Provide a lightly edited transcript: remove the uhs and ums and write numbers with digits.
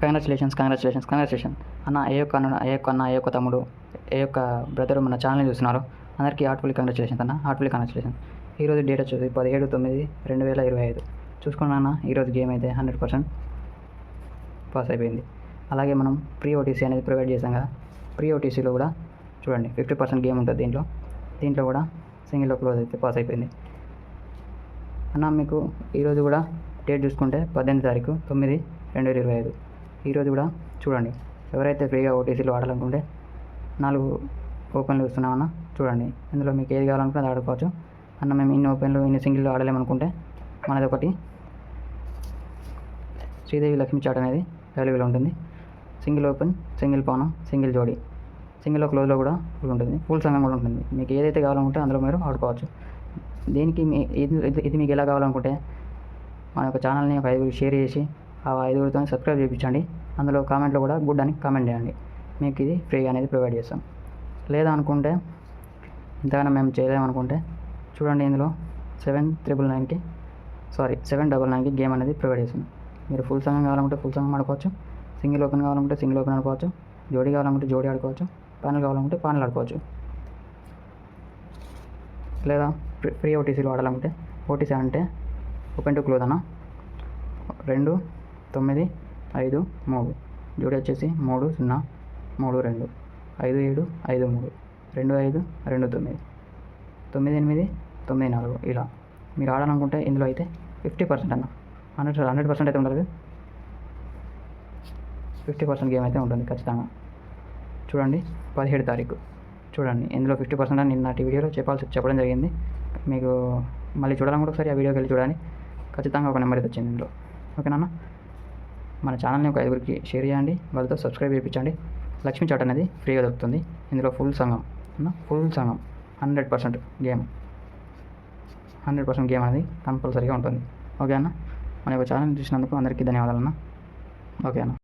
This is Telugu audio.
కంగ్రాచులేషన్ అన్న. ఏ యొక్క అన్న, ఏ యొక్క తమ్ముడు, ఏ యొక్క బ్రదరు మన ఛానల్ని చూస్తున్నారు, అందరికీ హార్ట్ఫుల్లీ కంగ్రాచులేషన్స్ అన్న. Heartfully congratulations. ఈరోజు డేట్ వచ్చేసి 17/9/2025. చూసుకున్నా ఈరోజు గేమ్ అయితే 100% పాస్ అయిపోయింది. అలాగే మనం ప్రీ ఓటీసీ అనేది ప్రొవైడ్ చేసాం కదా. ప్రీ ఓటీసీలో కూడా చూడండి 50% గేమ్ ఉంటుంది దీంట్లో కూడా సింగిల్లో క్లోజ్ అయితే పాస్ అయిపోయింది అన్న. మీకు ఈరోజు కూడా డేట్ చూసుకుంటే 18/9/2025. ఈరోజు కూడా చూడండి, ఎవరైతే ఫ్రీగా ఓటీసీలో ఆడాలనుకుంటే 4 ఓపెన్లు ఇస్తున్నామన్న. చూడండి, ఇందులో మీకు ఏది కావాలనుకుంటే అది ఆడుకోవచ్చు అన్న. మేము ఇన్ని ఓపెన్లు ఇన్ని సింగిల్లో ఆడలేమనుకుంటే మనది ఒకటి శ్రీదేవి లక్ష్మీ చాట్ అనేది అవైలబుల్ ఉంటుంది. సింగిల్ ఓపెన్, సింగిల్ పానం, సింగిల్ జోడీ, సింగిల్లో క్లోజ్లో కూడా ఉంటుంది, ఫుల్ సంఘం కూడా ఉంటుంది. మీకు ఏదైతే కావాలనుకుంటే అందులో మీరు ఆడుకోవచ్చు. దీనికి ఇది మీకు ఎలా కావాలనుకుంటే మన యొక్క ఛానల్ని ఒక 5 షేర్ చేసి ఆ 5 సబ్స్క్రైబ్ చేయించండి. అందులో కామెంట్లో కూడా గుడ్ అని కామెంట్ చేయండి. మీకు ఇది ఫ్రీగా అనేది ప్రొవైడ్ చేస్తాం. లేదా అనుకుంటే ఇంతగానో మేము చేయలేమనుకుంటే చూడండి, ఇందులో 799కి గేమ్ అనేది ప్రొవైడ్ చేస్తున్నాం. మీరు ఫుల్ సంఘం కావాలనుకుంటే ఫుల్ సంఘం ఆడుకోవచ్చు, సింగిల్ ఓపెన్ కావాలనుకుంటే సింగిల్ ఓపెన్ ఆడుకోవచ్చు, జోడీ కావాలనుకుంటే జోడీ ఆడుకోవచ్చు, పానల్ కావాలనుకుంటే పానల్ ఆడుకోవచ్చు. లేదా ఫ్రీ ఓటీసీలో ఆడాలనుకుంటే ఓటీసీ అంటే ఓపెన్ టు క్లోజ్ అన్న. 2 9 5 3 జోడీ వచ్చేసి 3 0 3 2 5 7 5 3 2 5 2 9 9 8 9 4. ఇలా మీరు ఆడాలనుకుంటే ఇందులో అయితే 50% అన్న. 100% అయితే ఉండదు, 50% గేమ్ అయితే ఉంటుంది ఖచ్చితంగా. చూడండి 17 తారీఖు చూడండి, ఇందులో 50% అని నిన్నటి వీడియోలో చెప్పడం జరిగింది. మీకు మళ్ళీ చూడాలనుకుంటే ఒకసారి ఆ వీడియోకి వెళ్ళి చూడండి. ఖచ్చితంగా ఒక నెంబర్ అయితే వచ్చింది ఇందులో. ఓకేనా? మన ఛానల్ని ఒక 5కి షేర్ చేయండి, వాళ్ళతో సబ్స్క్రైబ్ చేయించండి. లక్ష్మీ చాట్ అనేది ఫ్రీగా దొరుకుతుంది. ఇందులో ఫుల్ సంఘం 100% గేమ్ అనేది కంపల్సరీగా ఉంటుంది. ఓకే అన్న? మన యొక్క ఛానల్ చూసినందుకు అందరికీ ధన్యవాదాలు అన్న. ఓకే అన్న.